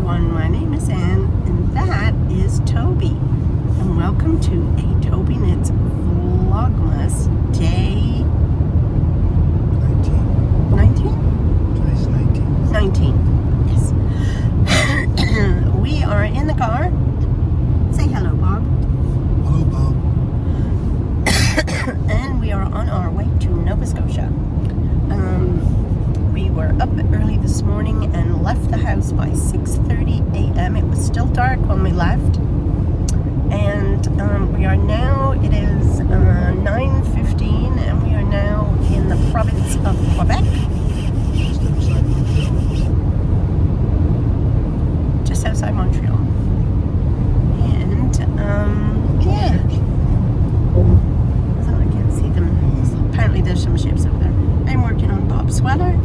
everyone, my name is Anne and that is Toby, and welcome to a Tobyknits Vlogmas day 19? Today's 19. 19, yes. We are in the car. Say hello, Bob. Hello, Bob. And we are on our way to Nova Scotia. We were up early this morning and left the house by 6:30 a.m. It was still dark when we left. And we are now, it is 9:15, and we are now in the province of Quebec. Just outside Montreal. And, yeah. So I can't see them. Apparently there's some ships over there. I'm working on Bob's sweater.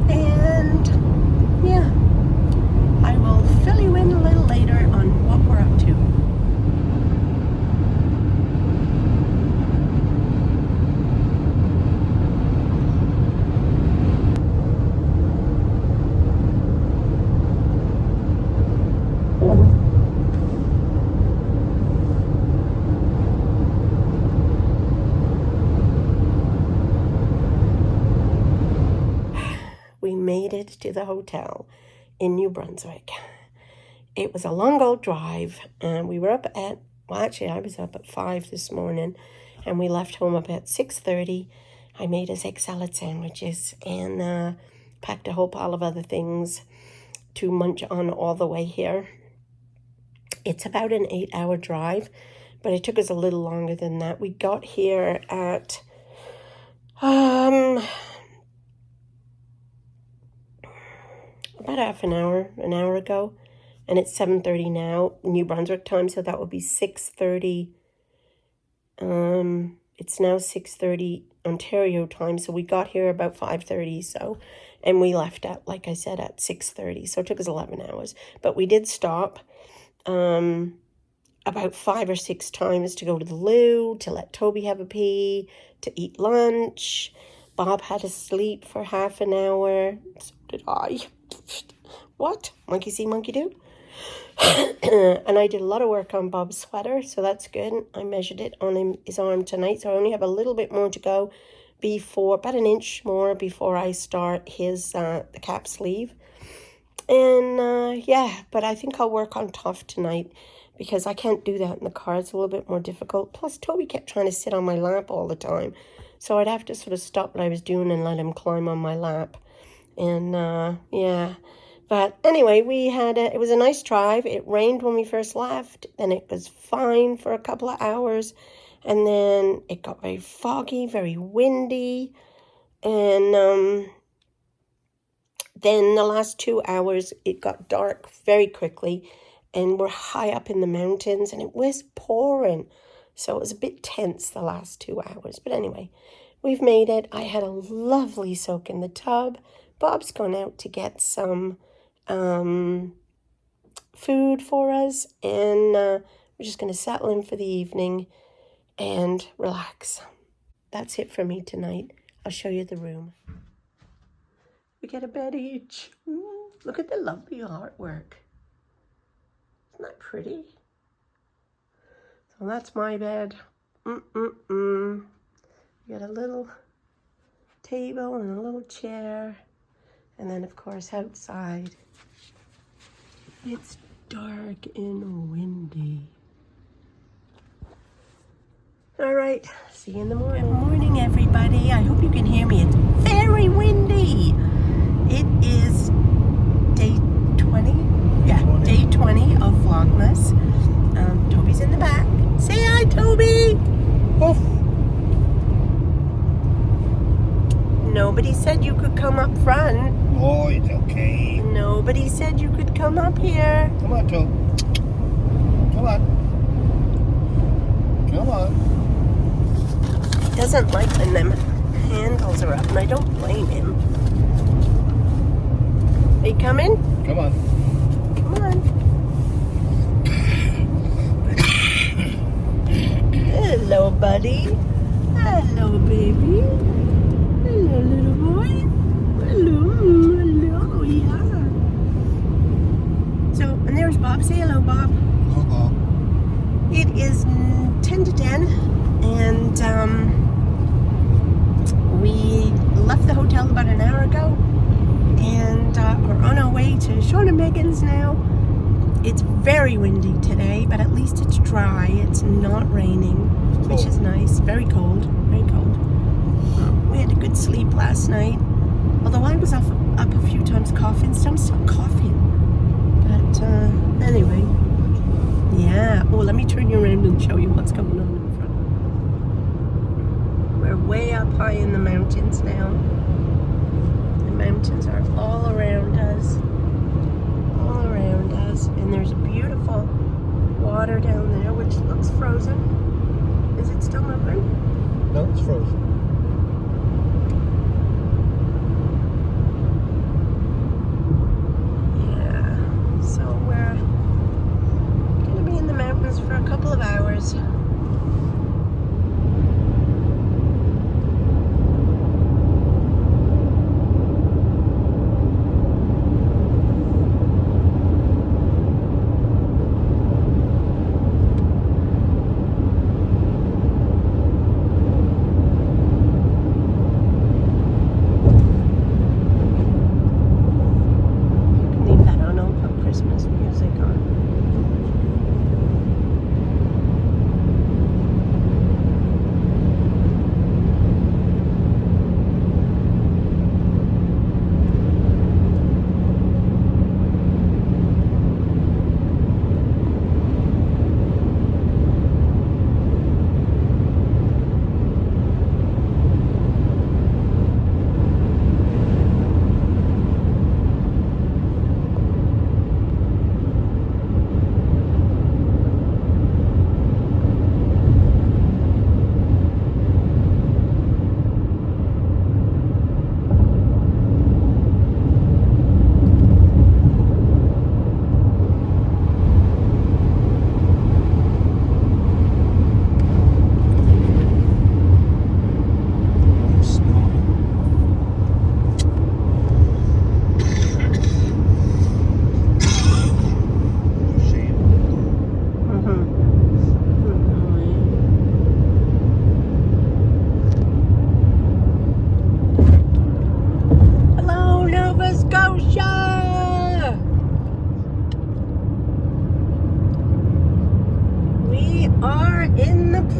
And, yeah. I will fill you in a little later on what we're up to. We made it to the hotel in New Brunswick. It was a long old drive, and we were up at, well, actually I was up at 5 this morning, and we left home about 6:30. I made us egg salad sandwiches and packed a whole pile of other things to munch on all the way here. It's about an 8-hour drive, but it took us a little longer than that. We got here at about half an hour ago, and it's 7:30 now, New Brunswick time, so that would be 6:30. It's now 6:30 Ontario time, so we got here about 5:30, so, and we left at, like I said, at 6:30, so it took us 11 hours, but we did stop about 5 or 6 times to go to the loo, to let Toby have a pee, to eat lunch. Bob had to sleep for half an hour, so did I. What? Monkey see, monkey do. And I did a lot of work on Bob's sweater, so that's good. I measured it on his arm tonight, so I only have a little bit more to go before, about an inch more before I start his the cap sleeve. And yeah, but I think I'll work on tough tonight because I can't do that in the car. It's a little bit more difficult. Plus, Toby kept trying to sit on my lap all the time, so I'd have to sort of stop what I was doing and let him climb on my lap. And yeah, but anyway, we had it was a nice drive. It rained when we first left, then it was fine for a couple of hours, and then it got very foggy, very windy, and then the last 2 hours it got dark very quickly, and we're high up in the mountains, and it was pouring, so it was a bit tense the last 2 hours. But anyway, we've made it. I had a lovely soak in the tub. Bob's gone out to get some food for us, and we're just going to settle in for the evening and relax. That's it for me tonight. I'll show you the room. We get a bed each. Look at the lovely artwork. Isn't that pretty? So that's my bed. We got a little table and a little chair. And then, of course, outside, it's dark and windy. All right, see you in the morning. Good morning, everybody. I hope you can hear me. It's very windy. It is day 20. Yeah, day 20 of Vlogmas. Toby's in the back. Say hi, Toby. Oof. Nobody said you could come up front. Oh, it's okay. Nobody said you could come up here. Come on, Toby. Come on. Come on. He doesn't like when them handles are up, and I don't blame him. Are you coming? Come on. Come on. Hello, buddy. Hello, baby. Hello, little boy. Hello, hello, yeah. Bob. Say hello, Bob. Hello, Bob. It is 10 to 10, and we left the hotel about an hour ago, and we're on our way to Sean and Megan's now. It's very windy today, but at least it's dry. It's not raining, which is nice. Very cold, very cold. We had a good sleep last night, although I was up a few times coughing, so I'm still coughing. But anyway, yeah. Oh, let me turn you around and show you what's going on in front. We're way up high in the mountains now. The mountains are all around us. All around us. And there's beautiful water down there, which looks frozen. Is it still moving? No, it's frozen. So we're going to be in the mountains for a couple of hours.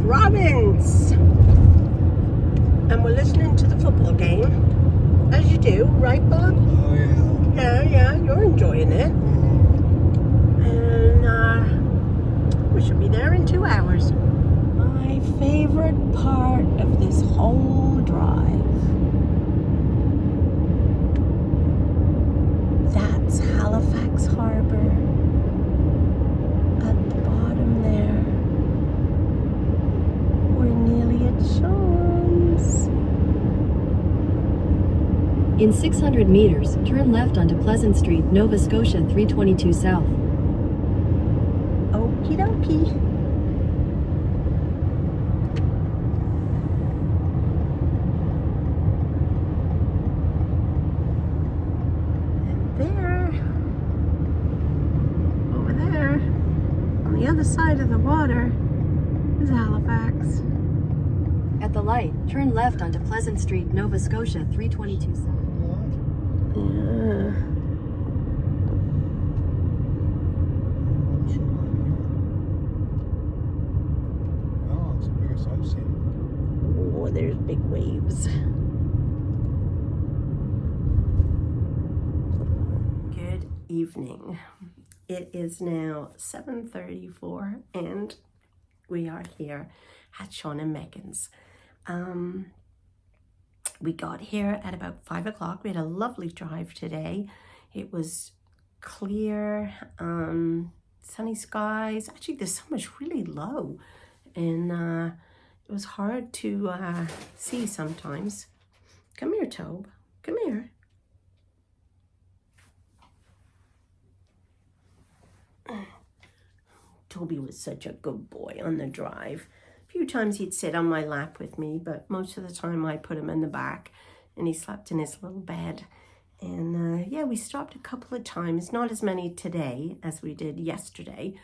Province, and we're listening to the football game, as you do, right, Bob? Oh, yeah. Yeah, you're enjoying it. And we should be there in 2 hours. My favorite part of this whole drive. That's Halifax Harbour at the bottom there. We're nearly at Sean's. In 600 meters, turn left onto Pleasant Street, Nova Scotia 322 South. Okie dokie. And there, over there, on the other side of the water, is Halifax. At the light, turn left onto Pleasant Street, Nova Scotia 322 South. Yeah. Oh, it's the biggest I've seen. Oh, there's big waves. Good evening. It is now 7:34 and we are here at Sean and Megan's. We got here at about 5 o'clock. We had a lovely drive today. It was clear, sunny skies. Actually, the sun was really low, and it was hard to see sometimes. Come here, Tobe. Come here. Toby was such a good boy on the drive. A few times he'd sit on my lap with me, but most of the time I put him in the back and he slept in his little bed. And yeah, we stopped a couple of times, not as many today as we did yesterday.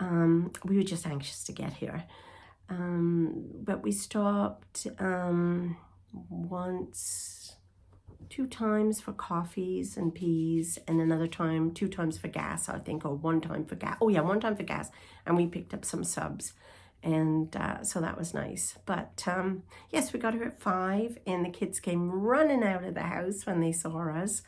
We were just anxious to get here. But we stopped once, 2 times for coffees and peas, and another time, 2 times for gas, I think, or 1 time for gas. Oh yeah, 1 time for gas, and we picked up some subs, and so that was nice. But yes, we got here at 5, and the kids came running out of the house when they saw us,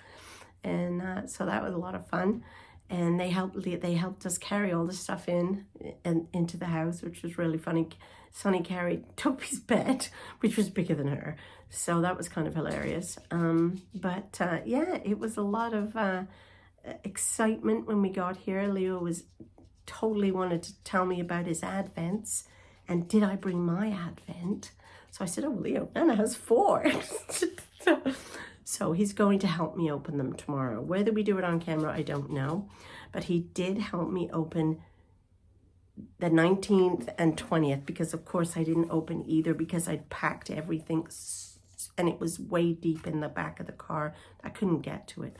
and so that was a lot of fun. And they helped us carry all the stuff into the house, which was really funny. Sonny carried Toby's bed, which was bigger than her, so that was kind of hilarious. But yeah, it was a lot of excitement when we got here. Leo was totally wanted to tell me about his advents, and did I bring my advent? So I said, "Oh, Leo, Nana has 4." So he's going to help me open them tomorrow. Whether we do it on camera, I don't know. But he did help me open the 19th and 20th, because of course I didn't open either because I'd packed everything and it was way deep in the back of the car. I couldn't get to it.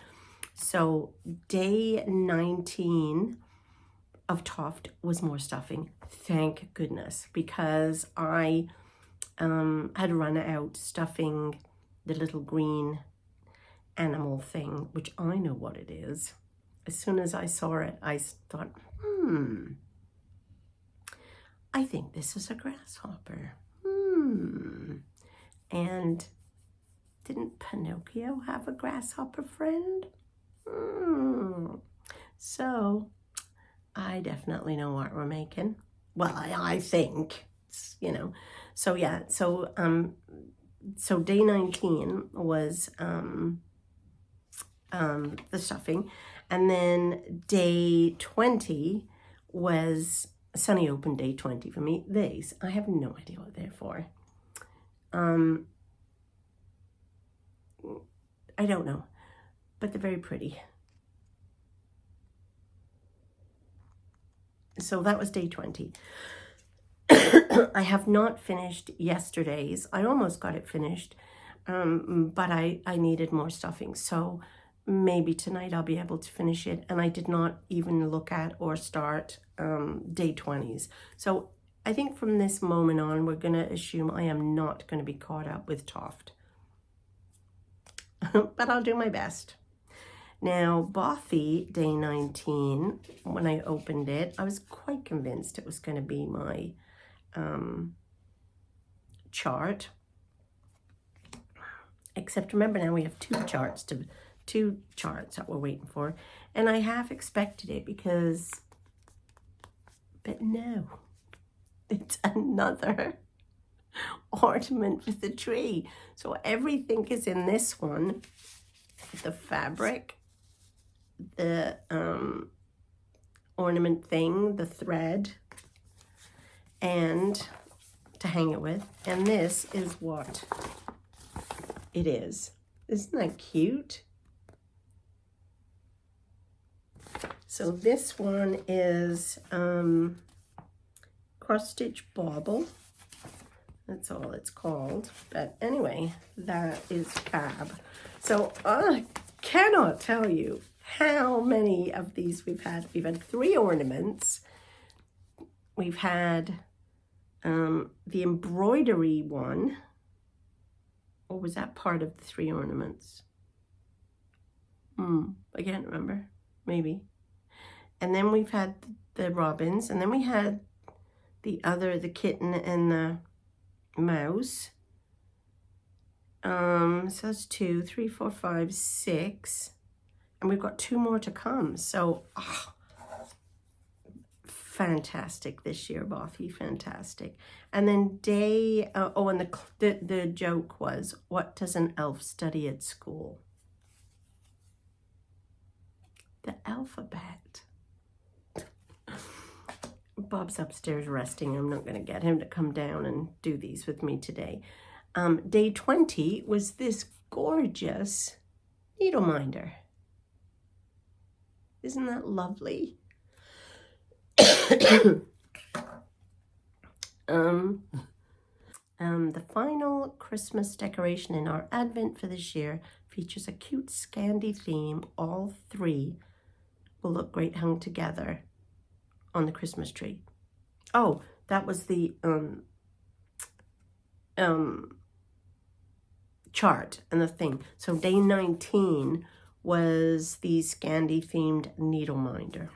So day 19 of Toft was more stuffing. Thank goodness, because I had run out stuffing the little green animal thing, which I know what it is. As soon as I saw it, I thought, I think this is a grasshopper. And didn't Pinocchio have a grasshopper friend? So I definitely know what we're making. Well, I think, you know. So yeah, so day 19 was the stuffing, and then day 20 was Sunny opened day 20 for me. These, I have no idea what they're for. I don't know, but they're very pretty. So that was day 20. I have not finished yesterday's. I almost got it finished, but I needed more stuffing. So maybe tonight I'll be able to finish it. And I did not even look at or start day 20s. So I think from this moment on, we're going to assume I am not going to be caught up with Toft. But I'll do my best. Now, Bothy, day 19, when I opened it, I was quite convinced it was going to be my chart. Except remember, now we have two charts that we're waiting for. And I half expected it because, but no, it's another ornament with the tree. So everything is in this one. The fabric, the ornament thing, the thread, and to hang it with. And this is what it is. Isn't that cute? So this one is cross stitch bauble. That's all it's called. But anyway, that is fab. So I cannot tell you how many of these we've had. We've had 3 ornaments. We've had the embroidery one. Or was that part of the 3 ornaments? I can't remember. Maybe. And then we've had the robins. And then we had the kitten and the mouse. So that's 2, 3, 4, 5, 6. And we've got 2 more to come. So, fantastic this year, Bothy, fantastic. And then day, and the joke was, what does an elf study at school? The alphabet. Bob's upstairs resting. I'm not going to get him to come down and do these with me today. Day 20 was this gorgeous needle minder. Isn't that lovely? The final Christmas decoration in our Advent for this year features a cute Scandi theme. All three will look great hung together on the Christmas tree. Oh, that was the chart and the thing. So day 19 was the Scandi themed needle minder.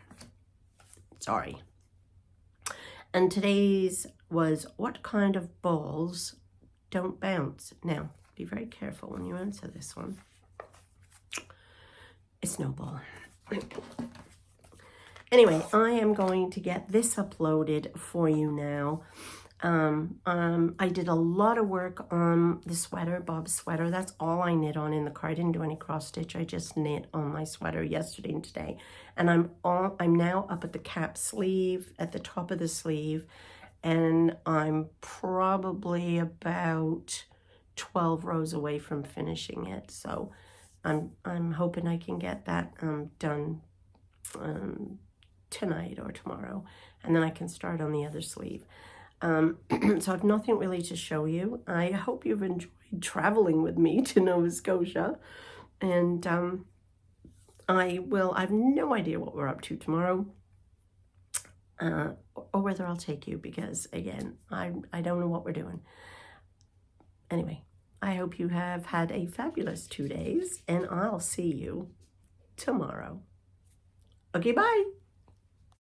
Sorry. And today's was what kind of balls don't bounce? Now, be very careful when you answer this one. A snowball. Anyway, I am going to get this uploaded for you now. I did a lot of work on the sweater, Bob's sweater. That's all I knit on in the car. I didn't do any cross stitch. I just knit on my sweater yesterday and today. And I'm now up at the cap sleeve, at the top of the sleeve, and I'm probably about 12 rows away from finishing it. So I'm hoping I can get that done tonight or tomorrow, and then I can start on the other sleeve. So I've nothing really to show you. I hope you've enjoyed traveling with me to Nova Scotia, and I have no idea what we're up to tomorrow, or whether I'll take you, because again, I don't know what we're doing. Anyway, I hope you have had a fabulous 2 days, and I'll see you tomorrow. Okay, bye.